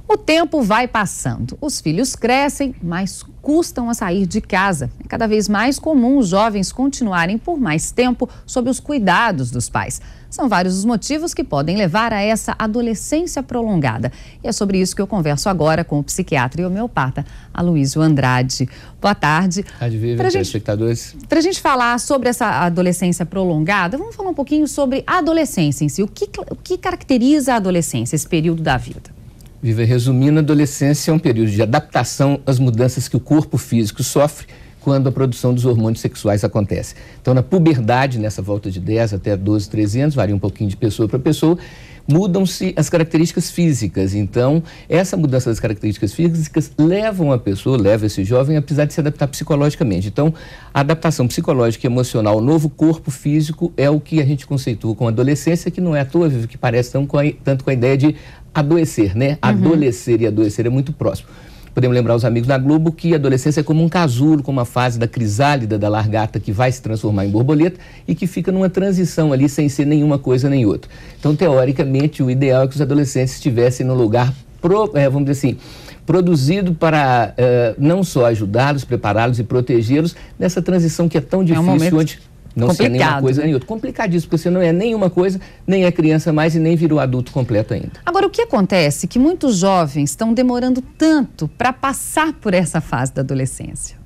O tempo vai passando, os filhos crescem, mas custam a sair de casa. É cada vez mais comum os jovens continuarem por mais tempo sob os cuidados dos pais. São vários os motivos que podem levar a essa adolescência prolongada. E é sobre isso que eu converso agora com o psiquiatra e homeopata Aloísio Andrade. Boa tarde. Para a gente falar sobre essa adolescência prolongada, vamos falar um pouquinho sobre a adolescência em si. O que caracteriza a adolescência, esse período da vida? Resumindo, a adolescência é um período de adaptação às mudanças que o corpo físico sofre quando a produção dos hormônios sexuais acontece. Então, na puberdade, nessa volta de 10 até 12, 13 anos, varia um pouquinho de pessoa para pessoa, mudam-se as características físicas. Então, essa mudança das características físicas leva esse jovem a precisar de se adaptar psicologicamente. Então, a adaptação psicológica e emocional ao novo corpo físico é o que a gente conceitua com adolescência, que não é à toa, que parece tanto com a ideia de adoecer, né? Adolescer e adoecer é muito próximo. Podemos lembrar os amigos da Globo que a adolescência é como um casulo, como a fase da crisálida, da largata, que vai se transformar em borboleta e que fica numa transição ali sem ser nenhuma coisa nem outra. Então, teoricamente, o ideal é que os adolescentes estivessem no lugar, vamos dizer assim, produzido para não só ajudá-los, prepará-los e protegê-los nessa transição que é tão difícil, onde não ser nenhuma coisa nem outra. Complicadíssimo, porque você não é nenhuma coisa, nem é criança mais e nem virou adulto completo ainda. Agora, o que acontece é que muitos jovens estão demorando tanto para passar por essa fase da adolescência?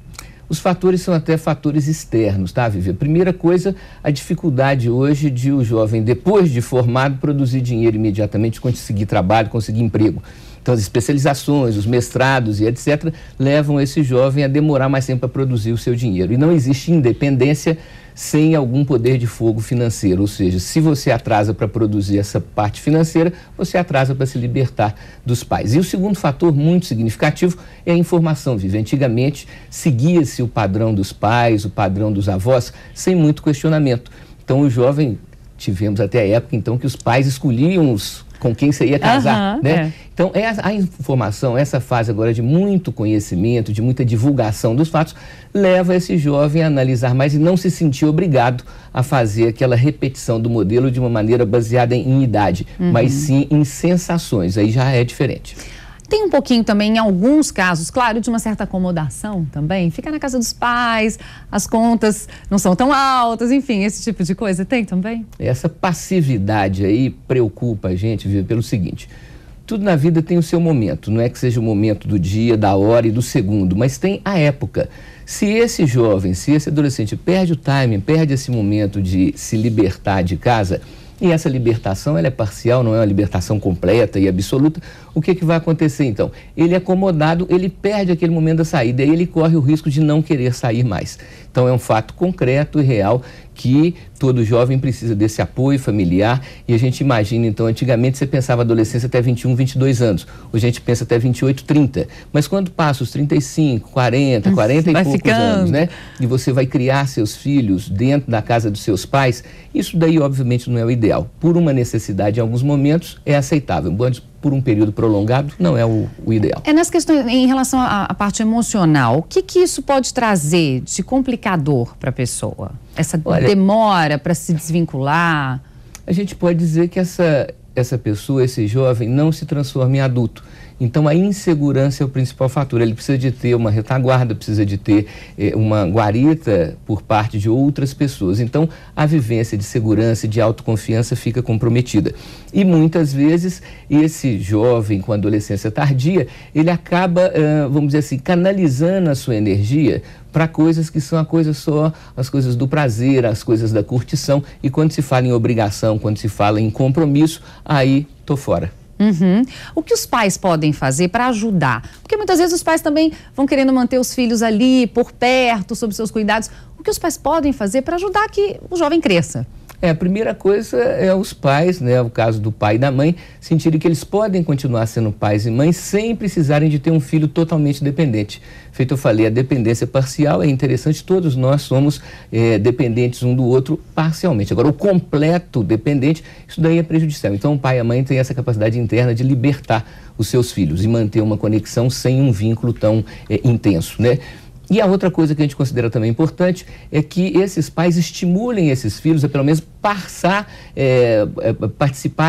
Os fatores são até fatores externos, tá, Vivi? A primeira coisa, a dificuldade hoje de o jovem, depois de formado, produzir dinheiro imediatamente, conseguir trabalho, conseguir emprego. Então, as especializações, os mestrados e etc. levam esse jovem a demorar mais tempo para produzir o seu dinheiro. E não existe independência sem algum poder de fogo financeiro, ou seja, se você atrasa para produzir essa parte financeira, você atrasa para se libertar dos pais. E o segundo fator muito significativo é a informação, Vivi. Antigamente, seguia-se o padrão dos pais, o padrão dos avós, sem muito questionamento. Então, o jovem, tivemos até a época, então, que os pais escolhiam com quem você ia casar, né? É. Então, a informação, essa fase agora de muito conhecimento, de muita divulgação dos fatos, leva esse jovem a analisar mais e não se sentir obrigado a fazer aquela repetição do modelo de uma maneira baseada em idade, mas sim em sensações. Aí já é diferente. Tem um pouquinho também, em alguns casos, claro, de uma certa acomodação também. Fica na casa dos pais, as contas não são tão altas, enfim, esse tipo de coisa tem também? Essa passividade aí preocupa a gente, Vivi, pelo seguinte: tudo na vida tem o seu momento, não é que seja o momento do dia, da hora e do segundo, mas tem a época. Se esse jovem, se esse adolescente perde o timing, perde esse momento de se libertar de casa, e essa libertação, ela é parcial, não é uma libertação completa e absoluta, o que vai acontecer então? Ele é acomodado, ele perde aquele momento da saída, e aí ele corre o risco de não querer sair mais. Então é um fato concreto e real que todo jovem precisa desse apoio familiar. E a gente imagina, então, antigamente você pensava adolescência até 21, 22 anos. Hoje a gente pensa até 28, 30. Mas quando passa os 35, 40, 40 e poucos anos, né? E você vai criar seus filhos dentro da casa dos seus pais, isso daí, obviamente, não é o ideal. Por uma necessidade, em alguns momentos, é aceitável. Por um período prolongado, não é o ideal. Nessa questão, em relação à parte emocional, o que isso pode trazer de complicador para a pessoa? Essa demora para se desvincular? A gente pode dizer que essa pessoa, esse jovem, não se transforma em adulto. Então, a insegurança é o principal fator. Ele precisa de ter uma retaguarda, precisa de ter uma guarita por parte de outras pessoas. Então, a vivência de segurança e de autoconfiança fica comprometida. E muitas vezes, esse jovem com adolescência tardia, ele acaba, vamos dizer assim, canalizando a sua energia para coisas que são as coisas do prazer, as coisas da curtição. E quando se fala em obrigação, quando se fala em compromisso, aí tô fora. O que os pais podem fazer para ajudar? Porque muitas vezes os pais também vão querendo manter os filhos ali, por perto, sob seus cuidados. O que os pais podem fazer para ajudar que o jovem cresça? A primeira coisa é os pais, né, o caso do pai e da mãe, sentirem que eles podem continuar sendo pais e mães sem precisarem de ter um filho totalmente dependente. Feito eu falei, a dependência parcial é interessante, todos nós somos dependentes um do outro parcialmente. Agora, o completo dependente, isso daí é prejudicial. Então, o pai e a mãe têm essa capacidade interna de libertar os seus filhos e manter uma conexão sem um vínculo tão intenso, né? E a outra coisa que a gente considera também importante é que esses pais estimulem esses filhos a pelo menos participar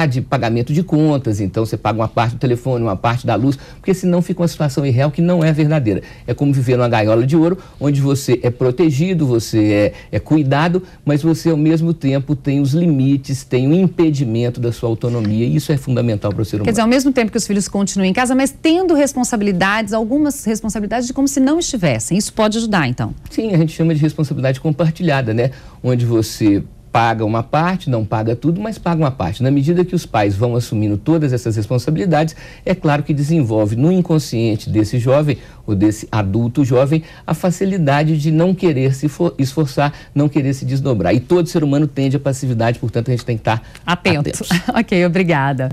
de pagamento de contas. Então você paga uma parte do telefone, uma parte da luz, porque senão fica uma situação irreal que não é verdadeira. É como viver numa gaiola de ouro, onde você é protegido, você é cuidado, mas você ao mesmo tempo tem os limites, tem o impedimento da sua autonomia, e isso é fundamental para o ser humano. Quer dizer, ao mesmo tempo que os filhos continuam em casa, mas tendo responsabilidades, algumas responsabilidades de como se não estivessem. Isso pode ajudar, então? Sim, a gente chama de responsabilidade compartilhada, né? Onde você paga uma parte, não paga tudo, mas paga uma parte. Na medida que os pais vão assumindo todas essas responsabilidades, é claro que desenvolve no inconsciente desse jovem ou desse adulto jovem a facilidade de não querer se esforçar, não querer se desdobrar. E todo ser humano tende à passividade, portanto a gente tem que estar atentos. Ok, obrigada.